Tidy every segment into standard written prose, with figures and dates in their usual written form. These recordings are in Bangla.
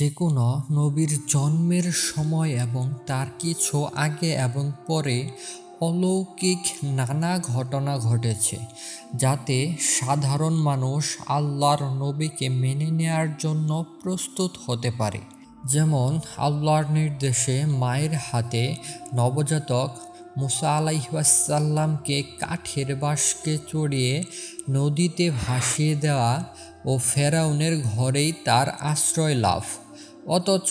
যে কোনো নবীর জন্মের সময় এবং তার কিছু আগে এবং পরে অলৌকিক নানা ঘটনা ঘটেছে, যাতে সাধারণ মানুষ আল্লাহর নবীকে মেনে নেয়ার জন্য প্রস্তুত হতে পারে। যেমন আল্লাহর নির্দেশে মায়ের হাতে নবজাতক মুসা আলাইহিসসালামকে কাঠের বাঁশকে চড়িয়ে নদীতে ভাসিয়ে দেওয়া ও ফেরাউনের ঘরেই তার আশ্রয় লাভ। অথচ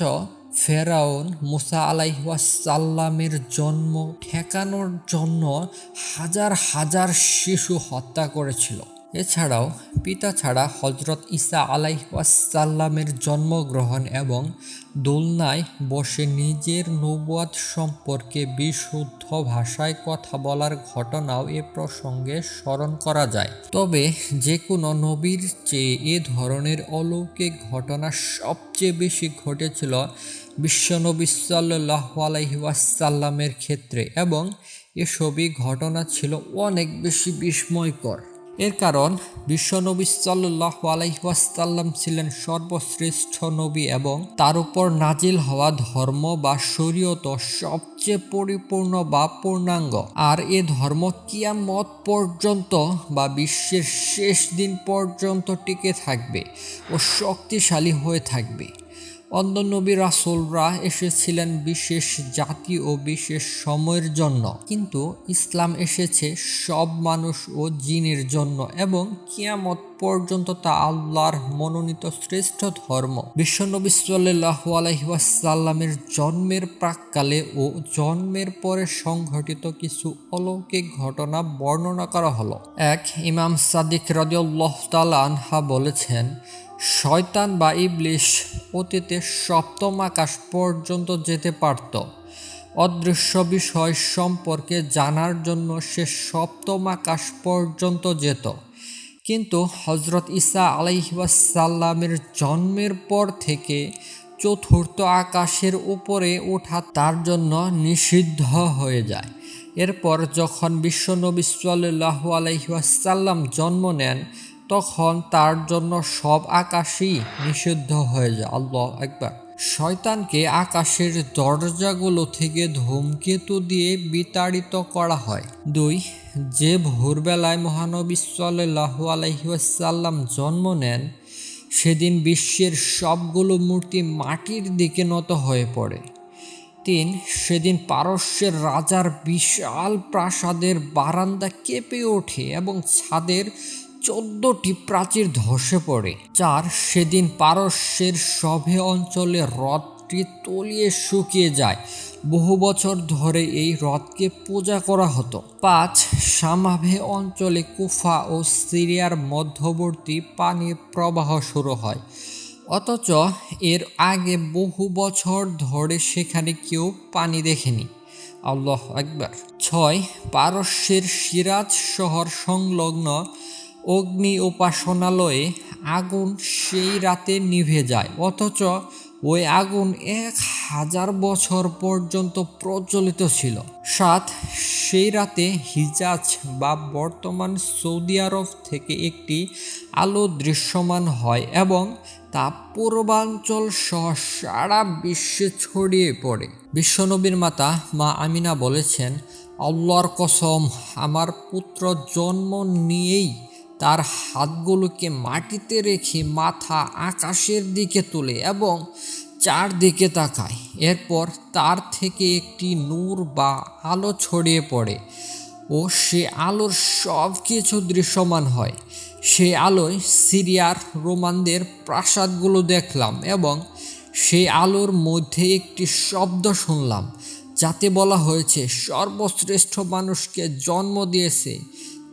ফেরাউন মুসা আলাইহিসসালামের জন্ম ঠেকানোর জন্য হাজার হাজার শিশু হত্যা করেছিল। এছাড়াও পিতা ছাড়া হযরত ঈসা আলাইহিসসালামের জন্মগ্রহণ এবং দোলনায় বসে নিজের নবুয়ত সম্পর্কে বিশুদ্ধ ভাষায় কথা বলার ঘটনাও এ প্রসঙ্গে স্মরণ করা যায়। তবে যে কোনো নবীর চেয়ে এ ধরনের অলৌকিক ঘটনা সবচেয়ে বেশি ঘটেছিল বিশ্বনবী সাল্লাল্লাহু আলাইহি ওয়াসাল্লামের ক্ষেত্রে, এবং এসবই ঘটনা ছিল অনেক বেশি বিস্ময়কর। এর কারণ বিশ্বনবী সাল্লাল্লাহু আলাইহি ওয়াসাল্লাম ছিলেন সর্বশ্রেষ্ঠ নবী এবং তার উপর নাজিল হওয়া ধর্ম বা শরীয়ত সবচেয়ে পরিপূর্ণ বা পূর্ণাঙ্গ। আর এ ধর্ম কিয়ামত পর্যন্ত বা বিশ্বের শেষ দিন পর্যন্ত টিকে থাকবে ও শক্তিশালী হয়ে থাকবে। অন্য নবী রাসূলরা এসেছিলেন বিশেষ জাতি ও বিশেষ সময়ের জন্য, কিন্তু ইসলাম এসেছে সব মানুষ ও জিনের জন্য এবং কিয়ামত পর্যন্ত তা আল্লাহর মনোনীত শ্রেষ্ঠ ধর্ম। বিশ্বনবী সাল্লাল্লাহু আলাইহি ওয়াসাল্লামের জন্মের প্রাক্কালে ও জন্মের পরে সংঘটিত কিছু অলৌকিক ঘটনা বর্ণনা করা হলো। এক ইমাম সাদিক রাদিয়াল্লাহু তাআলা আনহা বলেছেন, শয়তান বা ইবলিস অতীতে সপ্তম আকাশ পর্যন্ত যেতে পারত। অদৃশ্য বিষয় সম্পর্কে জানার জন্য সে সপ্তম আকাশ পর্যন্ত যেত, কিন্তু হযরত ঈসা আলাইহিসসালামের জন্মের পর থেকে চতুর্থ আকাশের উপরে ওঠা তার জন্য নিষিদ্ধ হয়ে যায়। এরপর যখন বিশ্বনবী সাল্লাল্লাহু আলাইহি ওয়াসাল্লাম জন্ম নেন, তখন তার জন্য সব আকাশই নিষিদ্ধ হয়ে যায়। আল্লাহু আকবার। শয়তানকে আকাশের দরজাগুলো থেকে ধূমকেতু দিয়ে বিতাড়িত করা হয়। 2. যে ভোরবেলায় মহানবী সাল্লাল্লাহু আলাইহি ওয়াসাল্লাম জন্ম নেন, সেদিন বিশ্বের সবগুলো মূর্তি মাটির দিকে নত হয়ে পড়ে। 3. সেদিন পারস্যের রাজার বিশাল প্রাসাদের বারান্দা কেঁপে ওঠে এবং ছাদের 14টি প্রাচীর ধসে পড়ে। 4. সেদিন পারস্যের সভে অঞ্চলে হ্রদটি তলিয়ে শুকিয়ে যায়। বহু বছর ধরে এই হ্রদকে পূজা করা হতো। 5. সামাভে অঞ্চলে কুফা ও সিরিয়ার মধ্যবর্তী পানির প্রবাহ শুরু হয়, অথচ এর আগে বহু বছর ধরে সেখানে কেউ পানি দেখেনি। আল্লাহু আকবার। 6. পারস্যের সিরাজ শহর সংলগ্ন অগ্নি উপাসনালয়ে আগুন সেই রাতে নিভে যায়, অথচ ওই আগুন 1000 বছর পর্যন্ত প্রজ্বলিত ছিল। 7. সেই রাতে হিজাজ বা বর্তমান সৌদি আরব থেকে একটি আলো দৃশ্যমান হয় এবং তা পূর্বাঞ্চল সহ সারা বিশ্বে ছড়িয়ে পড়ে। বিশ্বনবীর মাতা মা আমিনা বলেছেন, আল্লাহর কসম, আমার পুত্র জন্ম নিয়েই তার হাতগুলোকে মাটিতে রেখে মাথা আকাশের দিকে তোলে এবং চারদিকে তাকায়। এরপর তার থেকে একটি নূর বা আলো ছড়িয়ে পড়ে ও সে আলোর সব কিছু দৃশ্যমান হয়। সেই আলোয় সিরিয়ার রোমানদের প্রাসাদগুলো দেখলাম এবং সেই আলোর মধ্যে একটি শব্দ শুনলাম, যাতে বলা হয়েছে সর্বশ্রেষ্ঠ মানুষকে জন্ম দিয়েছে,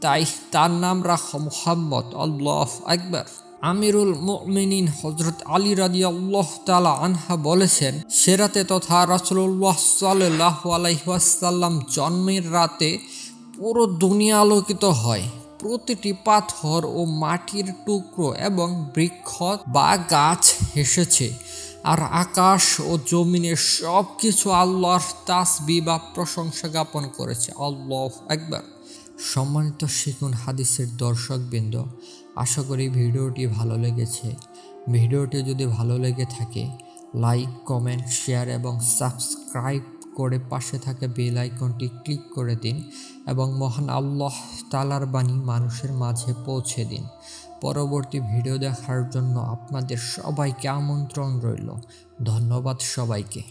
তাই তার নাম রাখো মুহাম্মদ। আল্লাহু আকবার। আমিরুল মুমিনিন হযরত আলী রাদিয়াল্লাহু তাআলা আনহা বলেছেন, সে রাতে তথা রাসূলুল্লাহ সাল্লাল্লাহু আলাইহি ওয়াসাল্লাম জন্মের রাতে পুরো দুনিয়া আলোকিত হয়। প্রতিটি পাথর ও মাটির টুকরো এবং বৃক্ষ বা গাছ হেসেছে, আর আকাশ ও জমিনের সব কিছু আল্লাহর তাসবিহ বা প্রশংসা জ্ঞাপন করেছে। আল্লাহু আকবার। সম্মানিত শিকুন হাদিসের দর্শকবৃন্দ, আশা করি ভিডিওটি ভালো লেগেছে। ভিডিওটি যদি ভালো লেগে থাকে লাইক, কমেন্ট, শেয়ার এবং সাবস্ক্রাইব করে পাশে থাকা বেল আইকনটি ক্লিক করে দিন এবং মহান আল্লাহ তাআলার বাণী মানুষের মাঝে পৌঁছে দিন। পরবর্তী ভিডিও দেখার জন্য আপনাদের সবাইকে আমন্ত্রণ রইল। ধন্যবাদ সবাইকে।